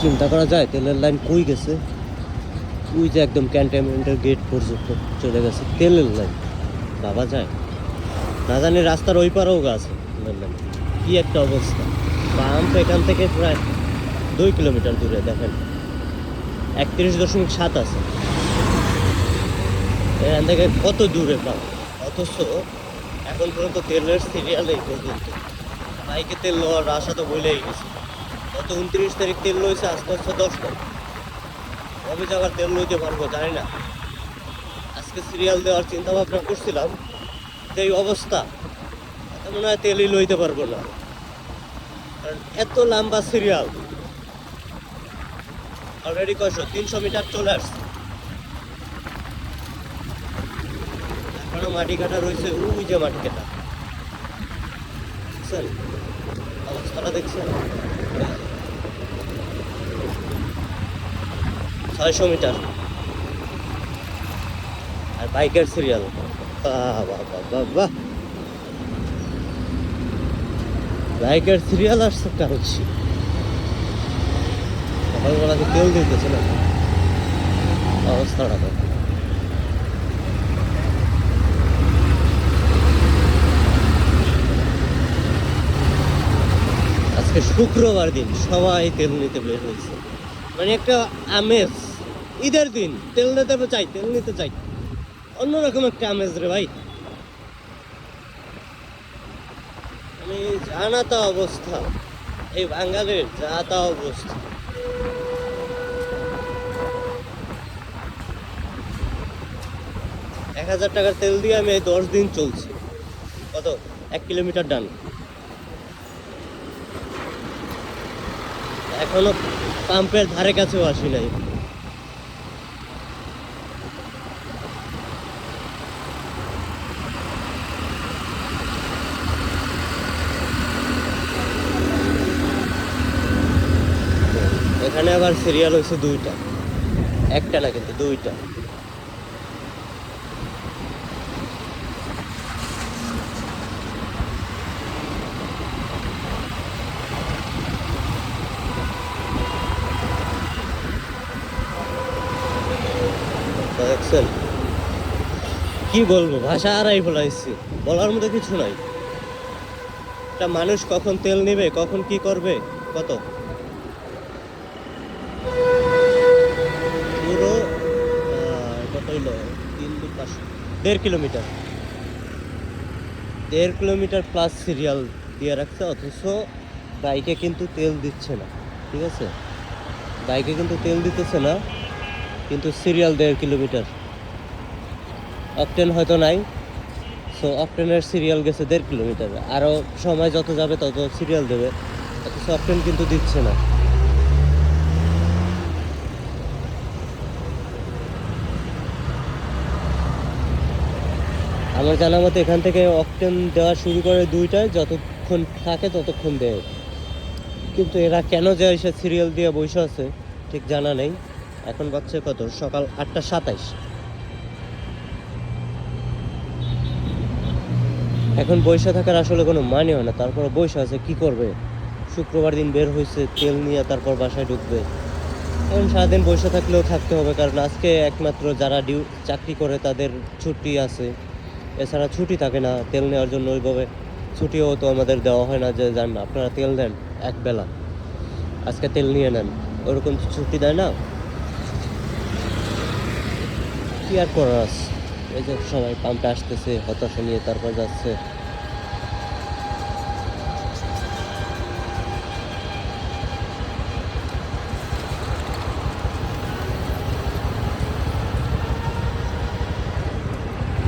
চিন্তা করা যায় তেলের লাইন কই গেছে? ওই যে একদম ক্যান্টনমেন্টের গেট পর্যন্ত চলে গেছে তেলের লাইন। ভাবা যায়? না জানি রাস্তার ওই পারেও আছে তেলের লাইন। কি একটা অবস্থা! পাম্প এখান থেকে প্রায় 2 কিলোমিটার দূরে, দেখেন 31.7 আছে। এখান থেকে কত দূরে পাম্প, অথচ এখন পর্যন্ত তেলের সিরিয়াল এই পর্যন্ত। বাইকে তেল নেওয়ার আশা তো বলেই গেছে। গত 29 তারিখ তেল লইছে, আজকে হচ্ছে 10 তারিখ। কবে যাবার তেল লইতে পারবো জানি না। আজকে সিরিয়াল দেওয়ার চিন্তা ভাবনা করছিলাম, যে এই অবস্থা মনে হয় তেলই লইতে পারবো না, কারণ এত লম্বা সিরিয়াল। অলরেডি 300 মিটার চলে আসছে, এখনো মাটি কাটা রয়েছে। ওই যে মাটি কাটা, দেখছেন অবস্থাটা? দেখছেন 600 মিটার আর বাইকের সিরিয়াল। বাহ বাহ বাহ বাহ, বাইকের সিরিয়াল আসছে কারছি। সকালবেলাকে তেল দিতেছে না, অবস্থাটা দেখো। আজকে শুক্রবার দিন, সবাই তেল নিতে বের হয়েছে, মানে একটা আমেজ। ঈদের দিন তেল নিতে চাই, তেল নিতে চাই, অন্যরকম একটা আমেজ রে ভাই। মানে জানা তা অবস্থা, এই বাঙালির যা তা অবস্থা। এক 1000 টাকার তেল দিয়ে আমি এই 10 দিন চলছি। কত? 1 কিলোমিটার ডান। এখনো পাম্পের ধারে কাছেও আসি নাই। এখানে আবার সিরিয়াল হয়েছে 2টা, একটা না কিন্তু 2টা। দেখছেন? কি বলবো, ভাষা হারাই ফেলাইছি, বলার মতো কিছু নাই। একটা মানুষ কখন তেল নিবে, কখন কি করবে। কত পুরো কত হইলো? 3 2 5 1.5 কিলোমিটার, 1.5 কিলোমিটার প্লাস সিরিয়াল দিয়ে রাখছে, অথচ বাইকে কিন্তু তেল দিচ্ছে না। ঠিক আছে, বাইকে কিন্তু তেল দিতেছে না, কিন্তু সিরিয়াল 1.5 কিলোমিটার। অকটেন হয়তো নাই, সো অকটেনের সিরিয়াল গেছে 1.5 কিলোমিটার। আরও সময় যত যাবে তত সিরিয়াল দেবে, অথচ অকটেন কিন্তু দিচ্ছে না। আমার জানা মতে এখান থেকে অকটেন দেওয়া শুরু করে 2টায়, যতক্ষণ থাকে ততক্ষণ দেয়। কিন্তু এরা কেন যে এসে সিরিয়াল দিয়ে বসে আছে ঠিক জানা নেই। এখন বাজছে কত? সকাল 8টা 27। এখন বসে থাকার আসলে কোনো মানে হয় না, তারপরে বসে আছে কি করবে? শুক্রবার দিন বের হয়েছে তেল নিয়ে, তারপর বাসায় ঢুকবে। এখন সারাদিন বসে থাকলেও থাকতে হবে, কারণ আজকে একমাত্র যারা চাকরি করে তাদের ছুটি আছে, এছাড়া ছুটি থাকে না তেল নেওয়ার জন্য ওইভাবে। ছুটিও তো আমাদের দেওয়া হয় না যে যান আপনারা তেল দেন একবেলা, আজকে তেল নিয়ে নেন, ওরকম ছুটি দেয় না। কি আর করার আছে? এই যে সবাই পাম্পে আসতেছে হতাশা নিয়ে, তারপর যাচ্ছে।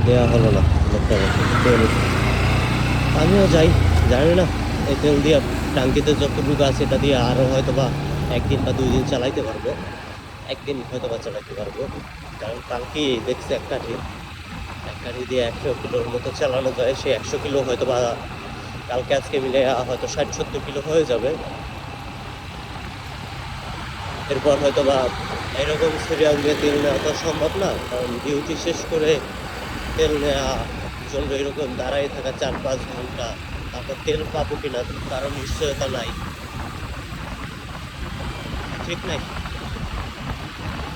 দেওয়া হলো না লোকটার, তেল। আমিও যাই, জানি না এই তেল দিয়ে টাঙ্কিতে যতটুকু আছে এটা দিয়ে আরও হয়তো বা 1 দিন বা 2 দিন চালাইতে পারবো। 1 দিন হয়তো বা চালাইতে পারবো, কারণ টাঙ্কি দেখছি এক কাঠি দিয়ে 100 কিলোর মতো চালানো যায়। সে 100 কিলো হয়তো বা কালকে আজকে মিলে হয়তো 60 70 কিলো হয়ে যাবে। এরপর হয়তো বা এরকম সিরিয়াল দিয়ে তেল নেওয়া তো সম্ভব না, কারণ ডিউটি শেষ করে তেল নেওয়া জন্য এরকম দাঁড়াই থাকা 4 5 ঘন্টা, তারপর তেল পাবো কিনা তারও নিশ্চয়তা নাই। ঠিক নাই।